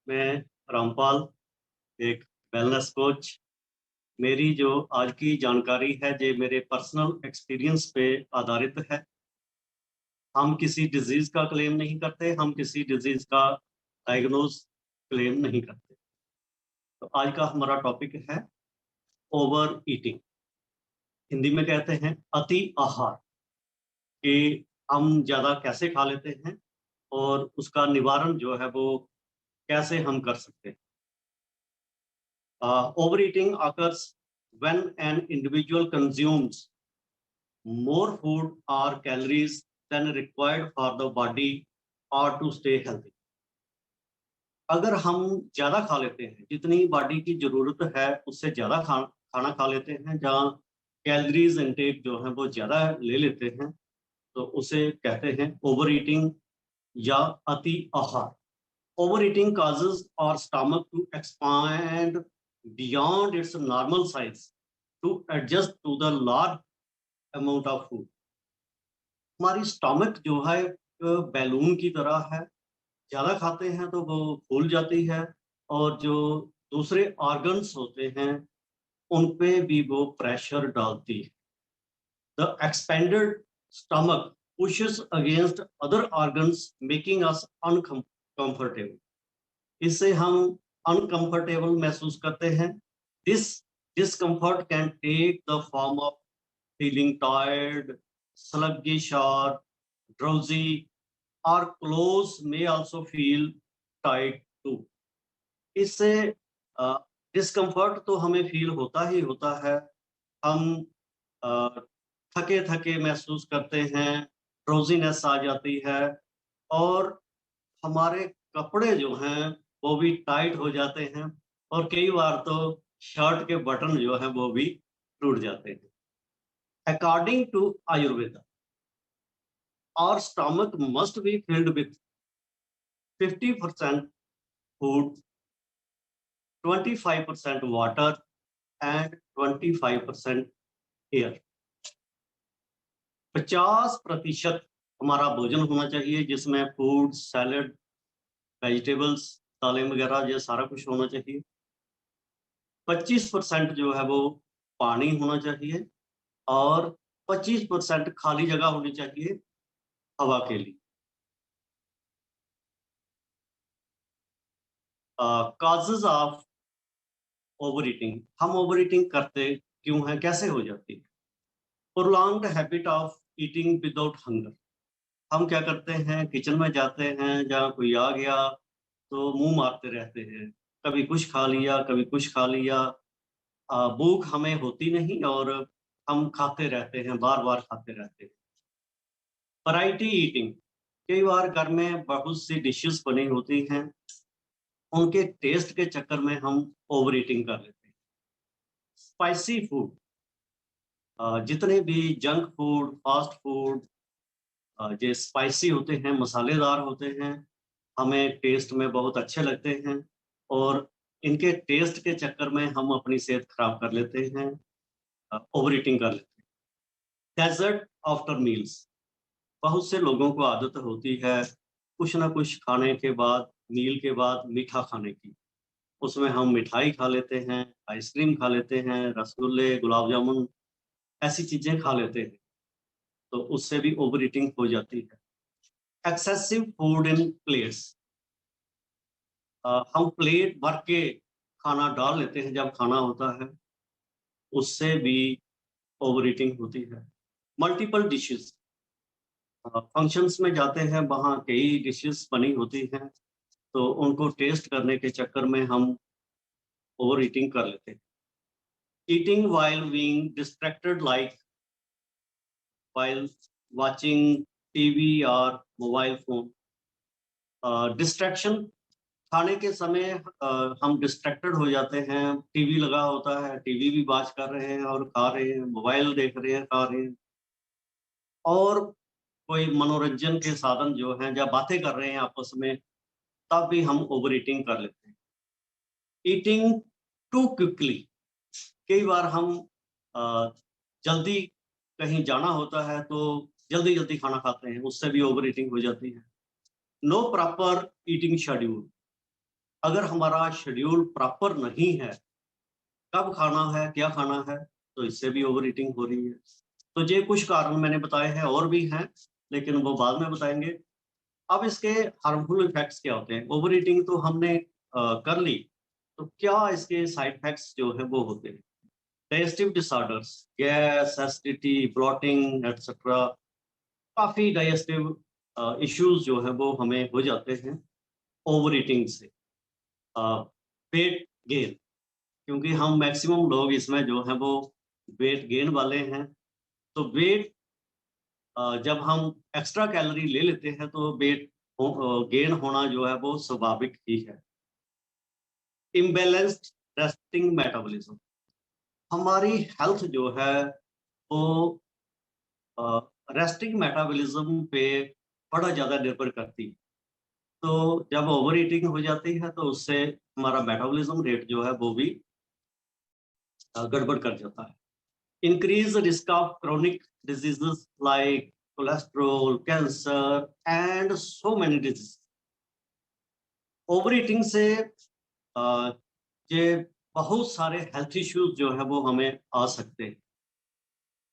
मैं रामपाल, एक wellness coach. मेरी जो आज की जानकारी है ये मेरे पर्सनल एक्सपीरियंस पे आधारित है। हम किसी डिजीज़ का क्लेम नहीं करते, हम किसी डिजीज़ का डायग्नोज़ क्लेम नहीं करते। तो आज का हमारा टॉपिक है ओवर ईटिंग। हिंदी में कहते हैं अति आहार, कि हम ज़्यादा कैसे खा लेते हैं और उसका निवारण जो है वो कैसे हम कर सकते हैं। Overeating occurs when an individual consumes more food or calories than required for the body or to stay healthy. अगर हम ज़्यादा खा लेते हैं, जितनी बॉडी की ज़रूरत है उससे ज़्यादा खाना खा लेते हैं, जहाँ कैलोरीज इनटेक जो है वो ज़्यादा ले लेते हैं, तो उसे कहते हैं ओवर ईटिंग या अति आहार। Overeating causes our stomach to expand beyond its normal size to adjust to the large amount of food. हमारी स्टमक जो है बैलून की तरह है, ज़्यादा खाते हैं तो वो फूल जाती है और जो दूसरे ऑर्गन्स होते हैं उन पे भी वो प्रेशर डालती है। The expanded stomach pushes against other organs making us uncomfortable. इससे हम अनकंफर्टेबल महसूस करते हैं। This discomfort can take the form of feeling tired, sluggish or drowsy, or clothes may also feel tight too. इससे discomfort तो हमें feel होता ही होता है। हम थके थके महसूस करते हैं, ड्रोजीनेस आ जाती है और हमारे कपड़े जो हैं वो भी टाइट हो जाते हैं और कई बार तो शर्ट के बटन जो हैं वो भी टूट जाते हैं। According to Ayurveda, our stomach must be filled with 50% food, 25% water and 25% air। 50% हमारा भोजन होना चाहिए जिसमें फूड, सैलड, वेजिटेबल्स, दालें वगैरह ये सारा कुछ होना चाहिए। 25% जो है वो पानी होना चाहिए और 25% खाली जगह होनी चाहिए हवा के लिए। कॉजेज ऑफ ओवर ईटिंग, हम ओवर ईटिंग करते क्यों हैं, कैसे हो जाती है? Prolonged habit of eating without hunger. हम क्या करते हैं, किचन में जाते हैं, जहाँ कोई आ गया तो मुंह मारते रहते हैं, कभी कुछ खा लिया कभी कुछ खा लिया। भूख हमें होती नहीं और हम खाते रहते हैं, बार बार खाते रहते हैं। वैरायटी ईटिंग, कई बार घर में बहुत सी डिशेस बनी होती हैं, उनके टेस्ट के चक्कर में हम ओवर ईटिंग कर लेते हैं। स्पाइसी फूड, जितने भी जंक फूड, फास्ट फूड जो स्पाइसी होते हैं, मसालेदार होते हैं, हमें टेस्ट में बहुत अच्छे लगते हैं और इनके टेस्ट के चक्कर में हम अपनी सेहत खराब कर लेते हैं, ओवर ईटिंग कर लेते हैं। डेजर्ट आफ्टर मील्स, बहुत से लोगों को आदत होती है कुछ ना कुछ खाने के बाद, मील के बाद मीठा खाने की। उसमें हम मिठाई खा लेते हैं, आइसक्रीम खा लेते हैं, रसगुल्ले, गुलाब जामुन, ऐसी चीज़ें खा लेते हैं, तो उससे भी ओवर ईटिंग हो जाती है। एक्सेसिव फूड इन प्लेट्स, हम प्लेट भर के खाना डाल लेते हैं जब खाना होता है, उससे भी ओवर ईटिंग होती है। मल्टीपल डिशेस, फंक्शंस में जाते हैं, वहाँ कई डिशेस बनी होती हैं, तो उनको टेस्ट करने के चक्कर में हम ओवर ईटिंग कर लेते हैं। Eating while being distracted like while watching TV और मोबाइल फोन। डिस्ट्रैक्शन, खाने के समय हम डिस्ट्रैक्टेड हो जाते हैं, टीवी लगा होता है, टीवी भी बात कर रहे हैं और खा रहे हैं, मोबाइल देख रहे हैं, खा रहे हैं, और कोई मनोरंजन के साधन जो हैं या बातें कर रहे हैं आपस में, तब भी हम ओवर ईटिंग कर लेते हैं। ईटिंग टू क्विकली, कई बार हम अ, जल्दी कहीं जाना होता है तो जल्दी जल्दी खाना खाते हैं, उससे भी ओवर ईटिंग हो जाती है। नो प्रॉपर ईटिंग शेड्यूल, अगर हमारा शेड्यूल प्रॉपर नहीं है, कब खाना है, क्या खाना है, तो इससे भी ओवर ईटिंग हो रही है। तो ये कुछ कारण मैंने बताए हैं, और भी हैं, लेकिन वो बाद में बताएंगे। अब इसके हार्मफुल इफेक्ट्स क्या होते हैं? ओवर ईटिंग तो हमने कर ली, तो क्या इसके साइड इफेक्ट्स जो है वो होते हैं? Digestive disorders, gas, acidity, blotting etcetera, काफी डाइजेस्टिव इश्यूज जो है वो हमें हो जाते हैं ओवर ईटिंग से। वेट गेन, क्योंकि हम मैक्सिमम लोग इसमें जो है वो वेट गेन वाले हैं। तो वेट जब हम एक्स्ट्रा कैलोरी ले लेते हैं तो वेट गेन होना जो है वो स्वाभाविक ही है। इम्बैलेंस्ड रेस्टिंग मेटाबॉलिज्म, हमारी हेल्थ जो है वो रेस्टिंग मेटाबॉलिज्म पे बड़ा ज़्यादा निर्भर करती है। तो जब ओवर ईटिंग हो जाती है तो उससे हमारा मेटाबॉलिज्म रेट जो है वो भी गड़बड़ कर जाता है। Increase risk of chronic diseases like cholesterol, cancer and so many disease. Over eating से ये बहुत सारे हेल्थ इश्यूज जो है वो हमें आ सकते हैं।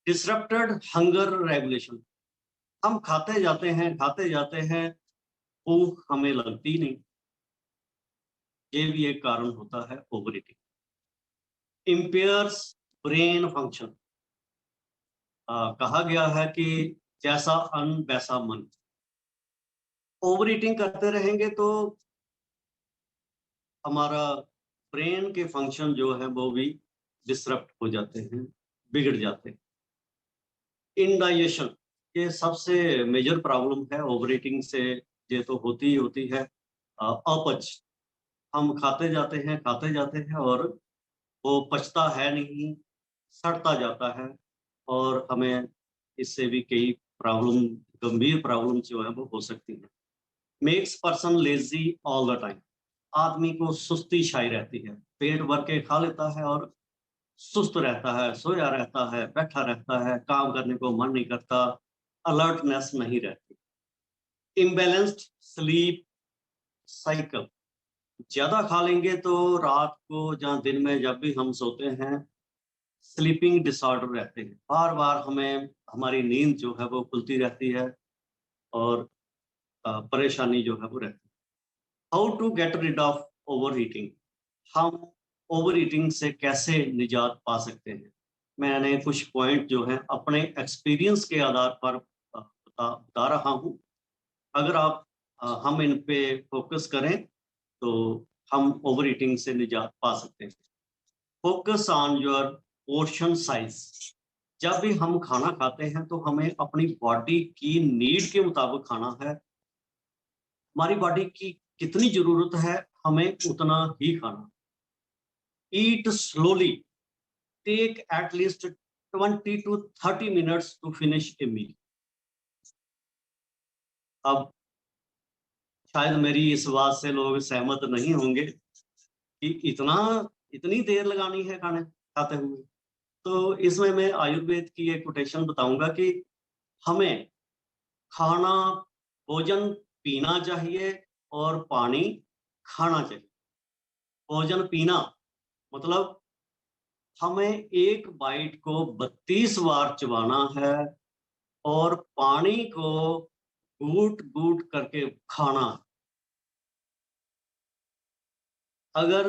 डिसरप्टेड हंगर रेगुलेशन, हम खाते जाते हैं, भूख हमें लगती नहीं, ये भी एक कारण होता है over eating. Impairs brain function, कहा गया है कि जैसा अन्न वैसा मन। ओवर ईटिंग करते रहेंगे तो हमारा ब्रेन के फंक्शन जो है वो भी डिसरप्ट हो जाते हैं, बिगड़ जाते हैं। इंडाइजेशन, ये सबसे मेजर प्रॉब्लम है ओवर ईटिंग से, ये तो होती ही होती है। अपच, हम खाते जाते हैं और वो पचता है नहीं, सड़ता जाता है, और हमें इससे भी कई प्रॉब्लम, गंभीर प्रॉब्लम जो है वो हो सकती है। Makes person lazy all the time, आदमी को सुस्ती छाई रहती है, पेट भर के खा लेता है और सुस्त रहता है, सोया रहता है, बैठा रहता है, काम करने को मन नहीं करता, अलर्टनेस नहीं रहती। इम्बैलेंस्ड स्लीप साइकिल, ज्यादा खा लेंगे तो रात को या दिन में जब भी हम सोते हैं, स्लीपिंग डिसऑर्डर रहते हैं, बार बार हमें हमारी नींद जो है वो खुलती रहती है, और परेशानी जो है वो रहती है। How to get rid of overeating, हम ओवर ईटिंग से कैसे निजात पा सकते हैं? मैंने कुछ पॉइंट जो है अपने एक्सपीरियंस के आधार पर बता रहा हूँ। अगर हम इन पे फोकस करें तो हम ओवर ईटिंग से निजात पा सकते हैं। Focus on your portion size, जब भी हम खाना खाते हैं तो हमें अपनी बॉडी की नीड के मुताबिक खाना है। हमारी बॉडी की कितनी जरूरत है, हमें उतना ही खाना। Eat slowly, take at least 20 to 30 minutes to finish a meal. अब शायद मेरी इस बात से लोग सहमत नहीं होंगे कि इतनी देर लगानी है खाने खाते हुए। तो इसमें मैं आयुर्वेद की एक कोटेशन बताऊंगा कि हमें खाना, भोजन पीना चाहिए और पानी खाना चाहिए। भोजन पीना मतलब हमें एक बाइट को 32 बार चबाना है, और पानी को घूट घूट करके खाना। अगर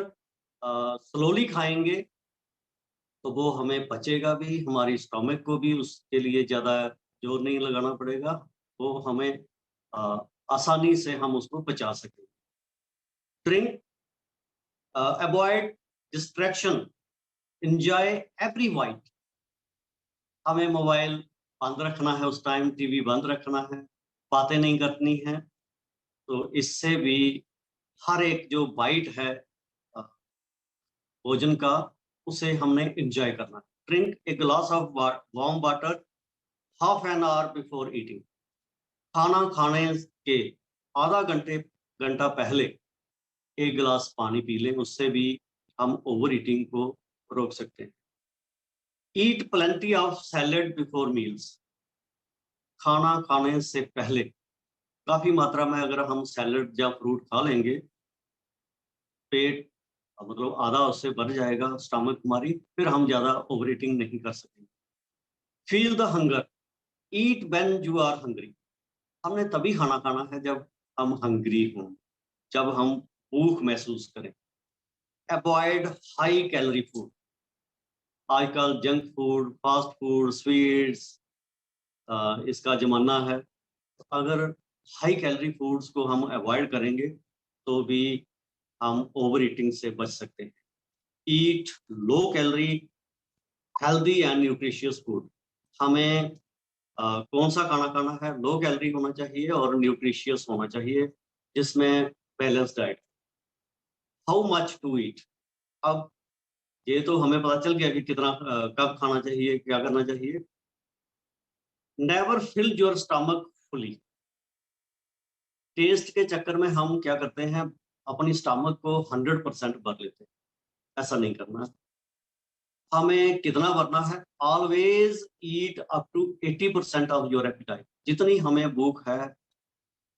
स्लोली खाएंगे तो वो हमें पचेगा भी, हमारी स्टोमक को भी उसके लिए ज़्यादा जोर नहीं लगाना पड़ेगा, वो हमें अ, आसानी से हम उसको पचा सकेंगे। Drink, avoid distraction, enjoy every bite. हमें मोबाइल बंद रखना है, उस टाइम टीवी बंद रखना है, बातें नहीं करनी है। तो इससे भी हर एक जो बाइट है अ, भोजन का, उसे हमने एंजॉय करना है। Drink a glass of warm water half an hour before eating, खाना खाने के आधा घंटा पहले एक गिलास पानी पी लें, उससे भी हम ओवर ईटिंग को रोक सकते हैं। Eat plenty of salad before meals, खाना खाने से पहले काफी मात्रा में अगर हम सैलेड या फ्रूट खा लेंगे पेट मतलब आधा उससे भर जाएगा, स्टमक हमारी, फिर हम ज़्यादा ओवर ईटिंग नहीं कर सकेंगे। Feel the hunger, eat when you are hungry. हमने तभी खाना खाना है जब हम हंग्री हों, जब हम भूख महसूस करें। Avoid high calorie food. आजकल junk food, fast food, sweets इसका ज़माना है। तो अगर हाई कैलोरी फूड्स को हम अवॉइड करेंगे, तो भी हम ओवर ईटिंग से बच सकते हैं। Eat low calorie, healthy and nutritious food. हमें कौन सा खाना खाना है? लो कैलोरी होना चाहिए और न्यूट्रिशियस होना चाहिए, जिसमें balance diet. How much to eat? अब ये तो हमें पता चल गया कि कितना कब खाना चाहिए, क्या करना चाहिए। Never fill your stomach fully. Taste के चक्कर में हम क्या करते हैं, अपनी स्टमक को 100% भर लेते हैं। ऐसा नहीं करना। हमें कितना भरना है? Always eat up to 80% of your appetite. जितनी हमें भूख है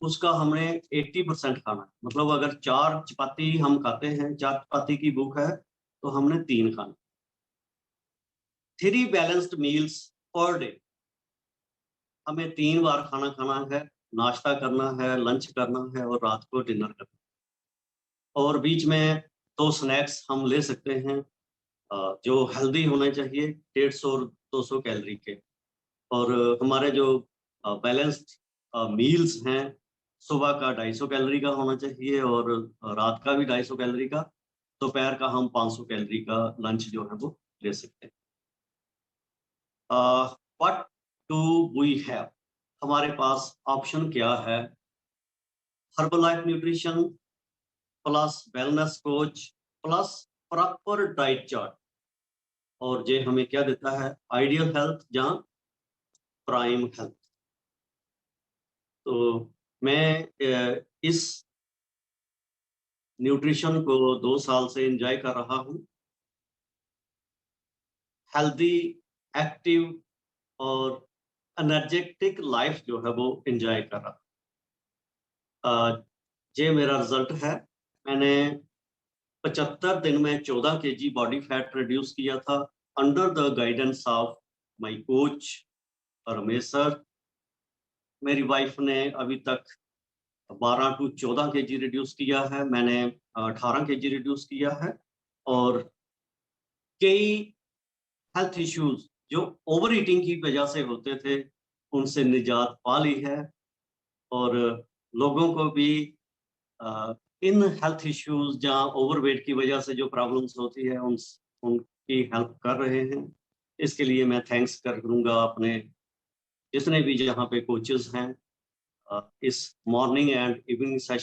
उसका हमने 80% खाना है। मतलब अगर 4 चपाती हम खाते हैं, 4 चपाती की भूख है, तो हमने 3 खाना। 3 बैलेंस्ड मील्स पर डे। हमें 3 बार खाना खाना है, नाश्ता करना है, लंच करना है और रात को डिनर करना है। और बीच में 2 स्नैक्स हम ले सकते हैं, जो हेल्दी होने चाहिए, 150 और 200 कैलोरी के। और हमारे जो बैलेंस्ड मील्स हैं, सुबह का 250 कैलोरी का होना चाहिए और रात का भी 250 कैलोरी का। दोपहर का हम 500 कैलोरी का लंच जो है वो ले सकते हैं। What do we have? हमारे पास ऑप्शन क्या है? Herbalife nutrition plus wellness coach plus proper diet chart. और ये हमें क्या देता है? आइडियल हेल्थ जहाँ प्राइम हेल्थ। तो मैं इस न्यूट्रिशन को 2 साल से एंजॉय कर रहा हूँ। हेल्दी, एक्टिव और एनर्जेटिक लाइफ जो है वो एंजॉय कर रहा हूँ। ये मेरा रिजल्ट है। मैंने 75 दिन में 14 केजी बॉडी फैट रिड्यूस किया था, under the guidance of my coach Ramesh sir. मेरी वाइफ ने अभी तक 12 टू 14 केजी रिड्यूस किया है, मैंने 18 केजी रिड्यूस किया है। और कई हेल्थ इश्यूज जो ओवर ईटिंग की वजह से होते थे, उनसे निजात पा ली है। और लोगों को भी इन हेल्थ इश्यूज जहाँ ओवरवेट की वजह से जो प्रॉब्लम्स होती है उनकी हेल्प कर रहे हैं। इसके लिए मैं थैंक्स करूँगा अपने जितने भी यहाँ पे कोचेस हैं। इस मॉर्निंग एंड इवनिंग सेशन